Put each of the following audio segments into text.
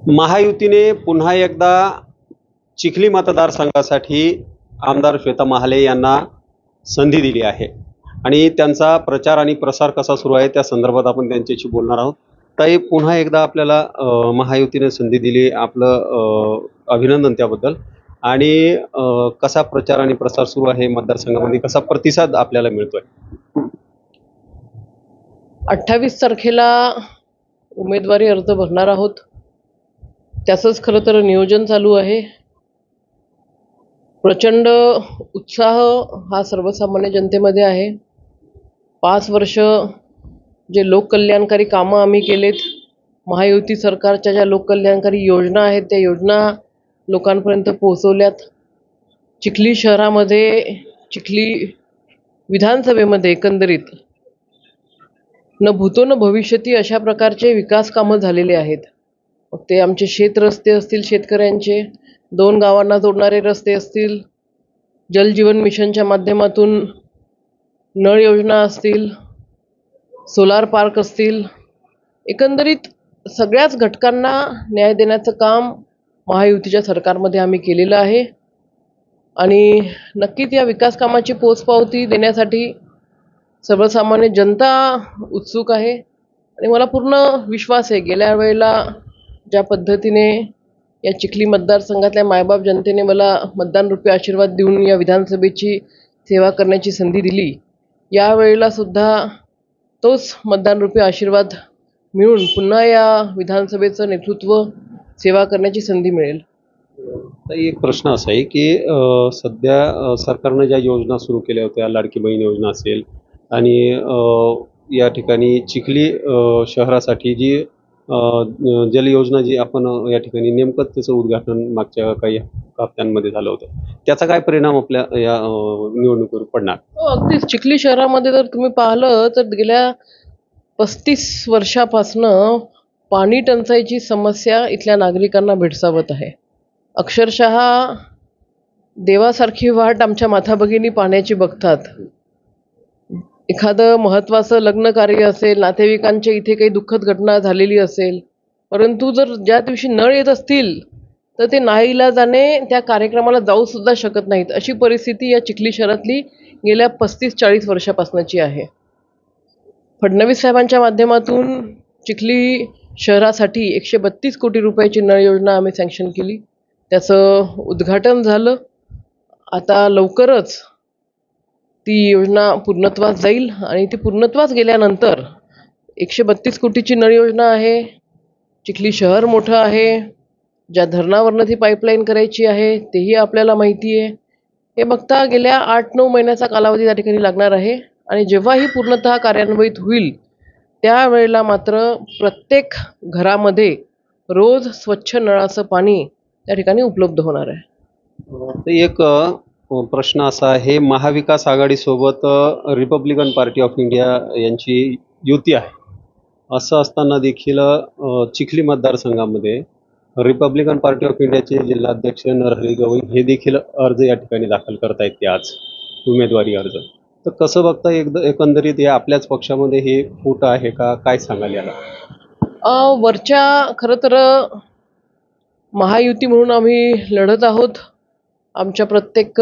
महायुतीने पुन्हा एकदा चिखली मतदारसंघासाठी आमदार श्वेता महाले यांना संधी दिली आहे आणि त्यांचा प्रचार आणि प्रसार कसा सुरू आहे त्या संदर्भात आपण त्यांच्याशी बोलणार आहोत. ताई, पुन्हा एकदा आपल्याला महायुतीने संधी दिली, आपलं अभिनंदन त्याबद्दल. आणि कसा प्रचार आणि प्रसार सुरू आहे मतदारसंघामध्ये, कसा प्रतिसाद आपल्याला मिळतोय? 28 तारखेला उमेदवारी अर्ज भरणार आहोत. त्याचंच खरं तर नियोजन चालू आहे. प्रचंड उत्साह हा सर्वसामान्य जनतेमध्ये आहे. 5 वर्ष जे लोककल्याणकारी कामं आम्ही केलेत, महायुती सरकारच्या ज्या लोककल्याणकारी योजना आहेत त्या योजना लोकांपर्यंत पोहोचवल्यात. चिखली शहरामध्ये, चिखली विधानसभेमध्ये एकंदरीत न भूतो न भविष्यती अशा प्रकारचे विकास कामं झालेले आहेत. मग ते आमचे शेत रस्ते असतील, शेतकऱ्यांचे 2 गावांना जोडणारे रस्ते असतील, जलजीवन मिशनच्या माध्यमातून नळ योजना असतील, सोलार पार्क असतील, एकंदरीत सगळ्याच घटकांना न्याय देण्याचं काम महायुतीच्या सरकारमध्ये आम्ही केलेलं आहे. आणि नक्कीच या विकास कामाची पोचपावती देण्यासाठी सर्वसामान्य जनता उत्सुक आहे. आणि मला पूर्ण विश्वास आहे, गेल्या वेळेला ज्या पद्धतीने या चिखली मतदारसंघातल्या मायबाप जनतेने मला मतदानरूपी आशीर्वाद देऊन या विधानसभेची सेवा करण्याची संधी दिली, यावेळेला सुद्धा तोच मतदानरूपी आशीर्वाद मिळून पुन्हा या विधानसभेचं नेतृत्व, सेवा करण्याची संधी मिळेल. तर एक प्रश्न असा आहे की सध्या सरकारनं ज्या योजना सुरू केल्या होत्या, लाडकी बहीण योजना असेल आणि या ठिकाणी चिखली शहरासाठी जी जल योजना जी आपण या ठिकाणी नेमकं त्याचं उद्घाटन मागच्या काही हप्त्यांमध्ये झालं होतं, त्याचा काय परिणाम आपल्या या निवडणुकीवर पडणार? अगदीच चिखली शहरामध्ये जर तुम्ही पाहिलं तर गेल्या 35 वर्षापासनं पाणी टंचाईची समस्या इथल्या नागरिकांना भेडसावत आहे. अक्षरशः देवासारखी वाट आमच्या माथाभगिनी पाण्याची बघतात. एखादं महत्त्वाचं लग्न कार्य असेल, नातेवाईकांच्या इथे काही दुःखद घटना झालेली असेल, परंतु जर ज्या दिवशी नळ येत असतील तर ते नाईलाजाने त्या कार्यक्रमाला जाऊ सुद्धा शकत नाहीत. अशी परिस्थिती या चिखली शहरातली गेल्या 35-40 वर्षापासूनची आहे. फडणवीस साहेबांच्या माध्यमातून चिखली शहरासाठी 132 कोटी रुपयाची नळ योजना आम्ही सँक्शन केली. त्याचं उद्घाटन झालं. आता लवकरच ती योजना पूर्णत्वास जाईल आणि ती पूर्णत्वास गेल्यानंतर 132 कोटीची नळ योजना आहे. चिखली शहर मोठं आहे. ज्या धरणावरनं ती पाईपलाईन करायची आहे तेही आपल्याला माहिती आहे. हे बघता गेल्या 8-9 महिन्याचा कालावधी त्या ठिकाणी लागणार आहे. आणि जेव्हा ही पूर्णतः कार्यान्वित होईल त्यावेळेला मात्र प्रत्येक घरामध्ये रोज स्वच्छ नळाचं पाणी त्या ठिकाणी उपलब्ध होणार आहे. तर एक प्रश्न असा आहे, महाविकास आघाडीसोबत रिपब्लिकन पार्टी ऑफ इंडिया यांची युती आहे. असं असताना देखील चिखली मतदारसंघामध्ये रिपब्लिकन पार्टी ऑफ इंडियाचे जिल्हाध्यक्ष नरहरी गवई हे देखील अर्ज या ठिकाणी दाखल करतायत ते आज, उमेदवारी अर्ज. तर कसं बघता एकंदरीत या आपल्याच पक्षामध्ये हे फूट आहे का, काय सांगाल याला? वरच्या खरं तर महायुती म्हणून आम्ही लढत आहोत. आमच्या प्रत्येक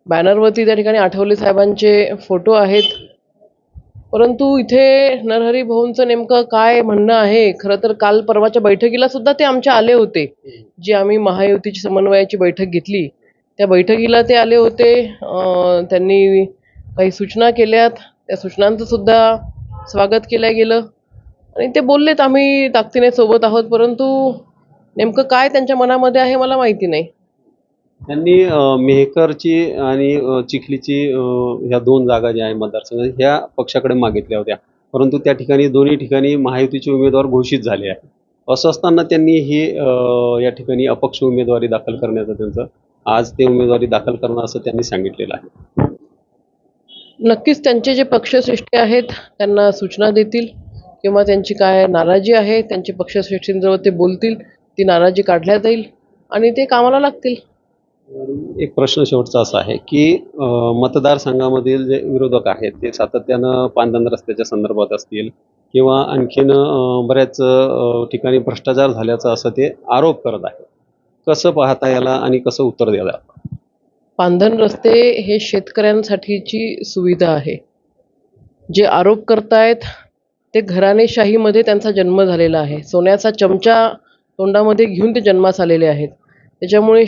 बॅनरवरती त्या ठिकाणी आठवले साहेबांचे फोटो आहेत. परंतु इथे नरहरी भाऊंचं नेमकं काय म्हणणं आहे, खरं तर काल परवाच्या बैठकीला सुद्धा ते आमच्या आले होते. जी आम्ही महायुतीची समन्वयाची बैठक घेतली त्या बैठकीला ते आले होते. त्यांनी काही सूचना केल्यात, त्या सूचनांचं सुद्धा स्वागत केलं गेलं आणि ते बोललेत आम्ही ताकदीने सोबत आहोत. परंतु नेमकं काय त्यांच्या मनामध्ये आहे मला माहिती नाही. त्यांनी मेहकरची आणि चिखलीची ह्या 2 जागा ज्या आहे मतदारसंघात ह्या पक्षाकडे मागितल्या होत्या, परंतु त्या ठिकाणी दोन्ही ठिकाणी महायुतीचे उमेदवार घोषित झाले आहे. असं असताना त्यांनी ही या ठिकाणी अपक्ष उमेदवारी दाखल करण्याचं त्यांचं आज ते उमेदवारी दाखल करणं असं त्यांनी सांगितलेलं आहे. नक्कीच त्यांचे जे पक्षश्रेष्ठी आहेत त्यांना सूचना देतील किंवा त्यांची काय नाराजी आहे त्यांचे पक्षश्रेष्ठींजवळ ते बोलतील, ती नाराजी काढल्या जाईल आणि ते कामाला लागतील. एक प्रश्न शेवटचा असा आहे की मतदारसंघामधील जे विरोधक आहेत ते सातत्यानं पांदन रस्त्याच्या संदर्भात असतील किंवा आणखीन बऱ्याच ठिकाणी भ्रष्टाचार झाल्याचा असं ते आरोप करत आहे. कसं पाहता याला आणि कसं उत्तर द्यायला? पांधन रस्ते हे शेतकऱ्यांसाठीची सुविधा आहे. जे आरोप करतायत ते घराणेशाहीमध्ये त्यांचा जन्म झालेला आहे. सोन्याचा चमचा तोंडामध्ये घेऊन ते जन्मास आलेले आहेत. त्याच्यामुळे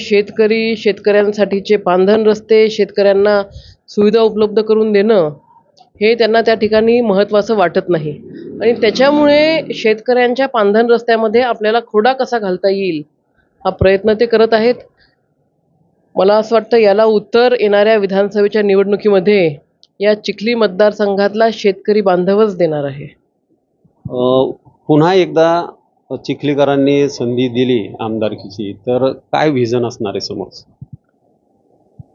शेतकऱ्यांसाठीचे पांधन रस्ते, शेतकऱ्यांना सुविधा उपलब्ध करून देणं हे त्यांना त्या ठिकाणी महत्त्वाचं वाटत नाही. आणि त्याच्यामुळे शेतकऱ्यांच्या पांधन रस्त्यामध्ये आपल्याला खोडा कसा घालता येईल हा प्रयत्न ते करत आहेत. मला असं वाटतं याला उत्तर येणाऱ्या विधानसभेच्या निवडणुकीमध्ये या चिखली मतदारसंघातला शेतकरी बांधवच देणार आहे. पुन्हा एकदा चिखलीकरांनी संधी दिली आमदारकीची, तर काय व्हिजन असणार आहे समोर?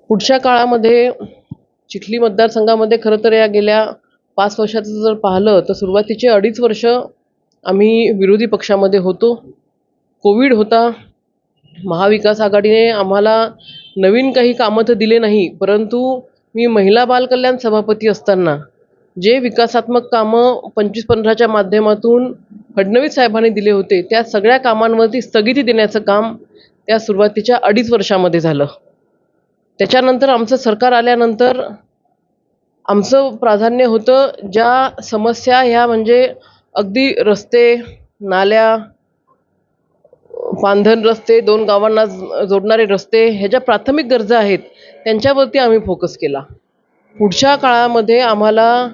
पुढच्या काळामध्ये चिखली मतदारसंघामध्ये खरं तर या गेल्या 5 वर्षाचं जर पाहिलं तर सुरुवातीचे 2.5 वर्ष आम्ही विरोधी पक्षामध्ये होतो. कोविड होता. महाविकास आघाडीने आम्हाला नवीन काही कामं तर दिले नाही, परंतु मी महिला बाल कल्याण सभापती असताना जे विकासात्मक कामं 25-15च्या माध्यमातून फडणवीस साहेबांनी दिले होते, त्या सगळ्या कामांवरती स्थगिती देण्याचं काम त्या सुरुवातीच्या 2.5 वर्षामध्ये झालं. त्याच्यानंतर आमचं सरकार आल्यानंतर आमचं प्राधान्य होतं ज्या समस्या ह्या म्हणजे अगदी रस्ते, नाल्या, पांधन रस्ते, 2 गावांना जोडणारे रस्ते, ह्या ज्या प्राथमिक गरजा आहेत त्यांच्यावरती आम्ही फोकस केला. पुढच्या काळामध्ये आम्हाला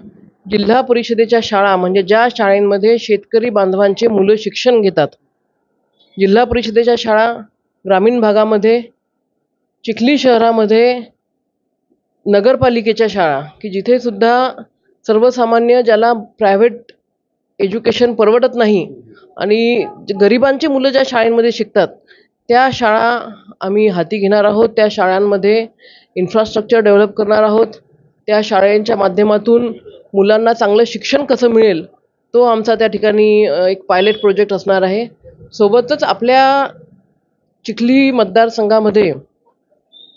जिल्हा परिषदेच्या शाळा म्हणजे ज्या शाळांमध्ये शेतकरी बांधवांचे मुलं शिक्षण घेतात, जिल्हा परिषदेच्या शाळा ग्रामीण भागामध्ये, चिखली शहरामध्ये नगरपालिकेच्या शाळा की जिथे सुद्धा सर्वसामान्य ज्याला प्रायव्हेट एज्युकेशन परवडत नाही आणि गरिबांची मुलं ज्या शाळांमध्ये शिकतात त्या शाळा आम्ही हाती घेणार आहोत. त्या शाळांमध्ये इन्फ्रास्ट्रक्चर डेव्हलप करणार आहोत. त्या शाळांच्या माध्यमातून मुलांना चांगलं शिक्षण कसं मिळेल तो आमचा त्या ठिकाणी एक पायलट प्रोजेक्ट असणार आहे. सोबतच आपल्या चिखली मतदारसंघामध्ये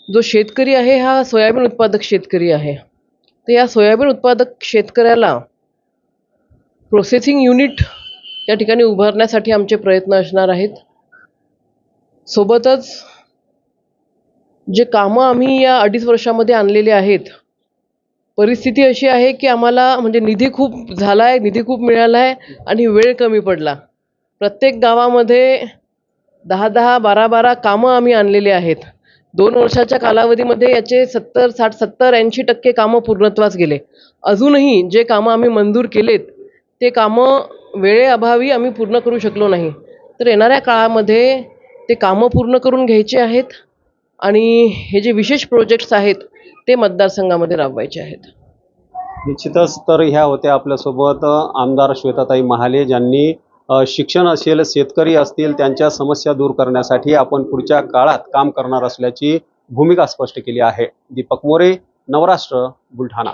जो शेतकरी आहे हा सोयाबीन उत्पादक शेतकरी आहे. तर या सोयाबीन उत्पादक शेतकऱ्याला प्रोसेसिंग युनिट त्या ठिकाणी उभारण्यासाठी आमचे प्रयत्न असणार आहेत. सोबतच जे कामं आम्ही या 2.5 वर्षामध्ये आणलेले आहेत, परिस्थिती अशी आहे की आम्हाला म्हणजे निधी खूप झाला आहे, निधी खूप मिळाला आहे आणि वेळ कमी पडला. प्रत्येक गावामध्ये 10-10, 12-12 कामं आम्ही आणलेली आहेत. 2 वर्षाच्या कालावधीमध्ये याचे 70, 60, 70, 80% कामं पूर्णत्वास गेले. अजूनही जे कामं आम्ही मंजूर केलेत ते कामं वेळेअभावी आम्ही पूर्ण करू शकलो नाही. तर येणाऱ्या काळामध्ये ते कामं पूर्ण करून घ्यायचे आहेत आणि हे जे विशेष प्रोजेक्ट्स आहेत ते मतदारसंघामध्ये राबवायचे आहेत. निश्चितच. तर ह्या होत्या आपल्यासोबत आमदार श्वेताताई महाले, ज्यांनी शिक्षण असेल, शेतकरी असतील, त्यांच्या समस्या दूर करण्यासाठी आपण पुढच्या काळात काम करणार असल्याची भूमिका स्पष्ट केली आहे. दीपक मोरे, नवराष्ट्र, बुलढाणा.